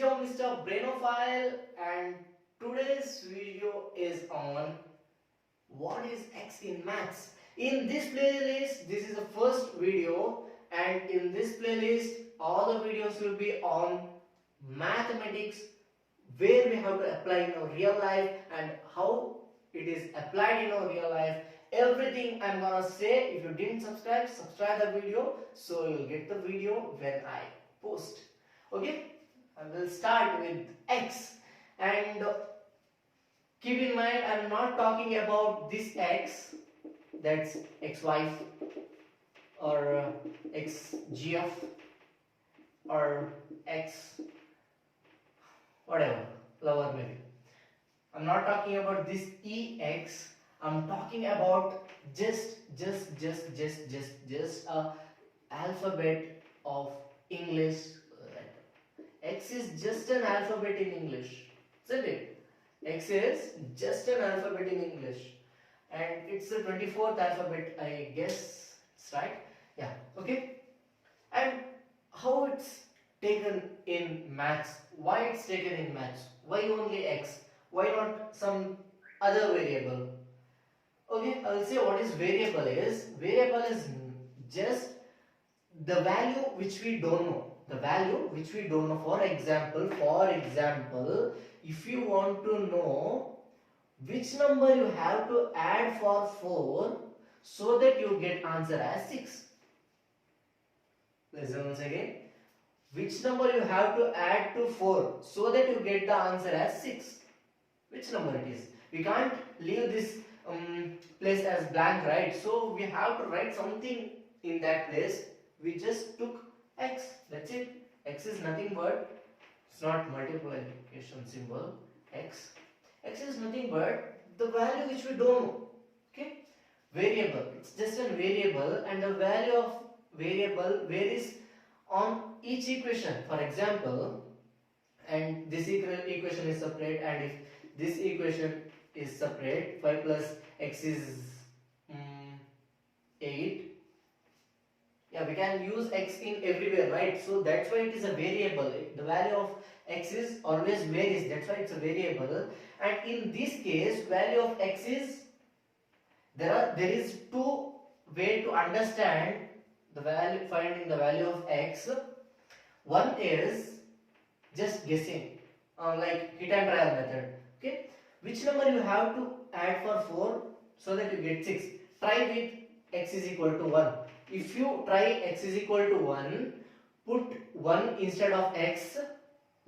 your Mr. Brainophile, and today's video is on what is X in maths. In this playlist, this is the first video, and in this playlist all the videos will be on mathematics, where we have to apply in our real life and how it is applied in our real life. Everything I'm gonna say. If you didn't subscribe, subscribe the video so you'll get the video when I post. Okay, I will start with X, and keep in mind I'm not talking about this X, that's xy or xgf or x whatever lower maybe. I'm not talking about this ex. I'm talking about just a alphabet of English. X is just an alphabet in English, isn't it? X is just an alphabet in English, and it's the 24th alphabet, I guess. It's right. Yeah. Okay. And how it's taken in maths? Why it's taken in maths? Why only X? Why not some other variable? Okay, I will say what is variable is. Variable is just the value which we don't know. The value which we don't know. For example, if you want to know which number you have to add for 4 so that you get answer as 6. Listen once again. Which number you have to add to 4 so that you get the answer as 6. Which number it is? We can't leave this place as blank, right? So we have to write something in that place. We just took X. That's it. X is nothing but, it's not multiplication symbol. X is nothing but the value which we don't know. Okay? Variable. It's just a variable, and the value of variable varies on each equation. For example, and this equation is separate, and if this equation is separate, 5 plus x is 8. Yeah, we can use x in everywhere, right? So that's why it is a variable. The value of x is always varies. That's why it's a variable. And in this case, value of x is, there is two way to understand the value, finding the value of x. One is just guessing, like hit and trial method. Okay, which number you have to add for 4 so that you get 6. Try with x is equal to 1. If you try x is equal to 1, put 1 instead of x.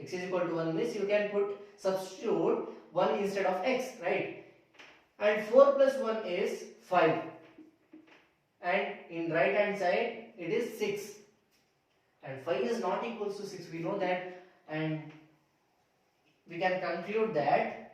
X is equal to 1 means you can substitute 1 instead of x, right? And 4 plus 1 is 5. And in right hand side it is 6. And 5 is not equals to 6. We know that, and we can conclude that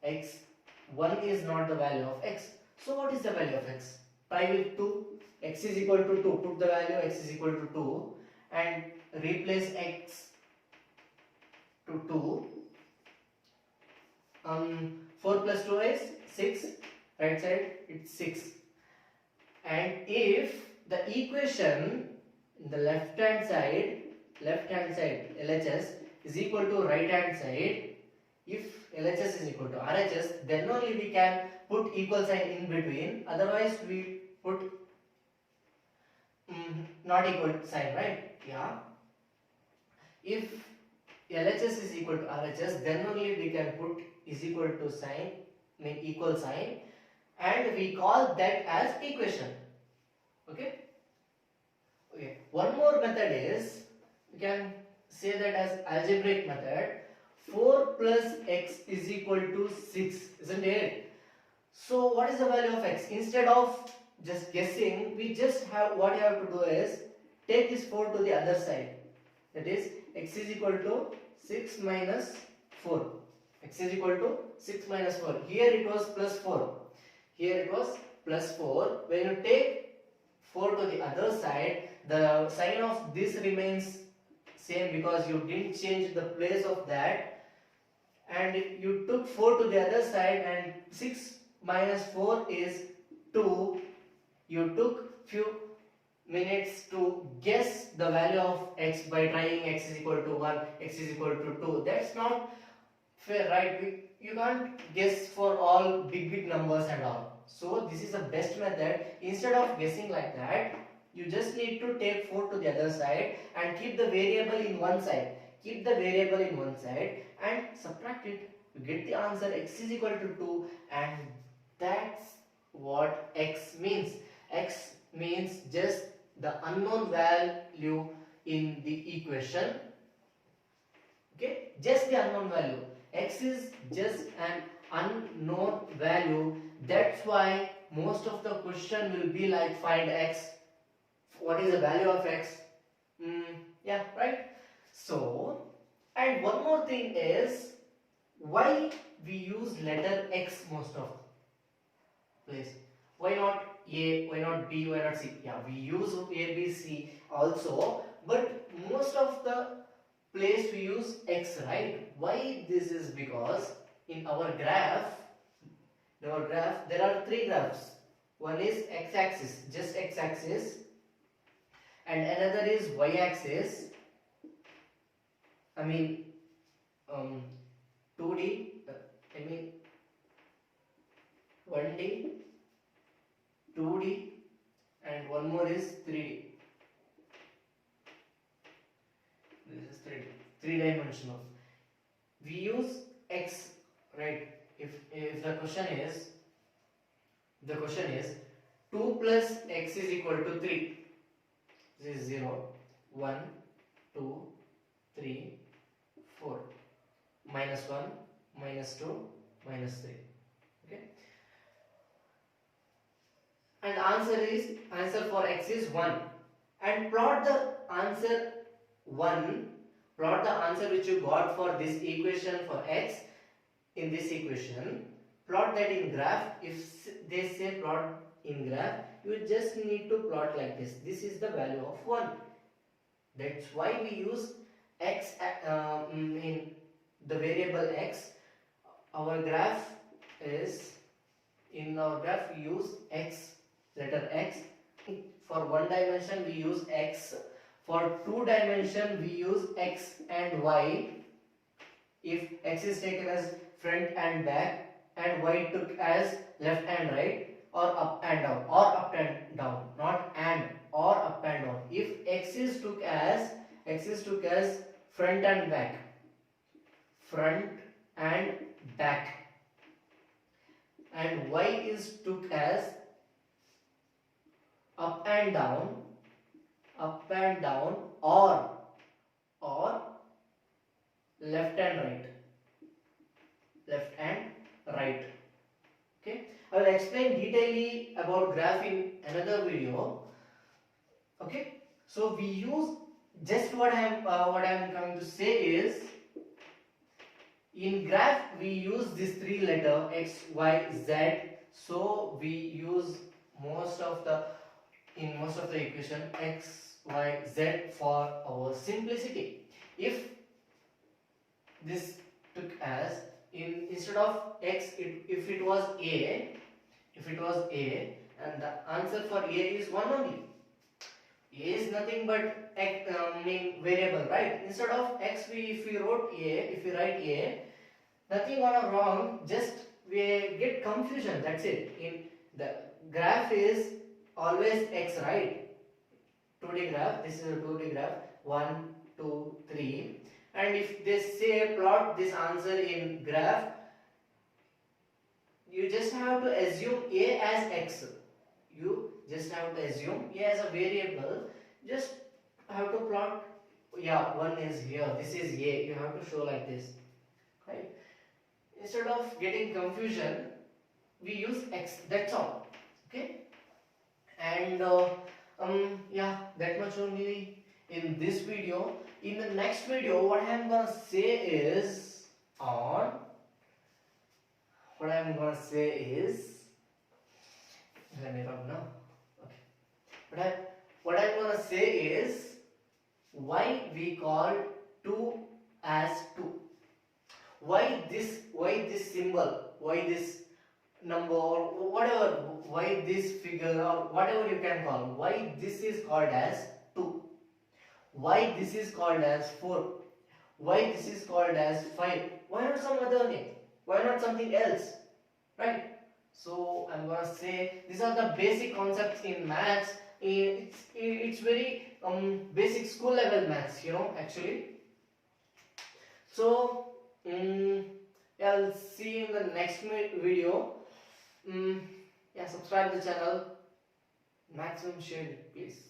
x1 is not the value of x. So what is the value of x? Try with 2. X is equal to 2. Put the value x is equal to 2 and replace x to 2. 4 plus 2 is 6. Right side it's 6. And if the equation in the left hand side LHS is equal to right hand side, if LHS is equal to RHS, then only we can put equal sign in between. Otherwise we put not equal sign, right? Yeah. If LHS is equal to RHS, then only we can put is equal to sign, equal sign, and we call that as equation. Okay. Okay. One more method is, we can say that as algebraic method. 4 plus x is equal to 6, isn't it? So what is the value of x? Instead of just guessing, we just have, what you have to do is take this 4 to the other side. That is x is equal to 6 minus 4. X is equal to 6 minus 4. Here it was plus 4. Here it was plus 4. When you take 4 to the other side, the sign of this remains same because you didn't change the place of that. And you took 4 to the other side, and 6 minus 4 is 2. You took few minutes to guess the value of x by trying x is equal to 1, x is equal to 2. That's not fair, right? You can't guess for all big numbers and all. So this is the best method. Instead of guessing like that, you just need to take 4 to the other side and keep the variable in one side. Keep the variable in one side and subtract it. You get the answer x is equal to 2, and that's what x means. X means just the unknown value in the equation. Okay, just the unknown value. X is just an unknown value. That's why most of the question will be like find x. What is the value of x? Yeah, right. So, and one more thing is why we use letter x most of place. Why not A? Why not B? Why not C? Yeah, we use A, B, C also, but most of the place we use x, right? Why this is because in our graph there are three graphs. One is x-axis, just x-axis, and another is y-axis. I mean 2D, I mean 1D, 2D, and one more is 3D. This is 3D, three-dimensional. We use x, right? If the question is 2 plus x is equal to 3. This is 0, 1, 2, 3, 4. Minus 1, minus 2, minus 3. Okay. And answer for x is 1. And plot the answer 1. Plot the answer which you got for this equation for x in this equation. Plot that in graph. If they say plot in graph, you just need to plot like this. This is the value of 1. That's why we use x in the variable x. Our graph is, in our graph we use x, letter x. For one dimension we use x. For two dimension we use x and y. If x is taken as front and back and y took as left and right, or up and down, or up and down, not and, or up and down. If x is took as front and back, and y is took as up and down, or left and right. Okay, I will explain detailedly about graph in another video. Okay, so we use just what I am coming to say is, in graph we use this three letter x, y, z. So we use most of the equation x, y, z for our simplicity. If this took as instead of x, if it was a, and the answer for a is 1 only. A is nothing but variable, right? Instead of x, if we write a, nothing gonna wrong, just we get confusion, that's it. In the graph is always x, right? 2D graph, this is a 2D graph, 1, 2, 3. And if they say plot this answer in graph, you just have to assume a as x. You just have to assume a as a variable. Just have to plot, yeah, 1 is here, this is a. You have to show like this, right? Instead of getting confusion, we use x. That's all. Okay. And yeah, that much only in this video. In the next video, what I am gonna say is let me rub now. Okay. What I'm gonna say is why we call 2 as 2. Why this symbol? Why this number or whatever, why this figure or whatever you can call, why this is called as 2, why this is called as 4, why this is called as 5, why not some other name, why not something else, right? So I'm gonna say these are the basic concepts in maths. It's very basic school level maths, actually. So yeah, I'll see you in the next video. um, yeah, subscribe the channel, maximum share it, please.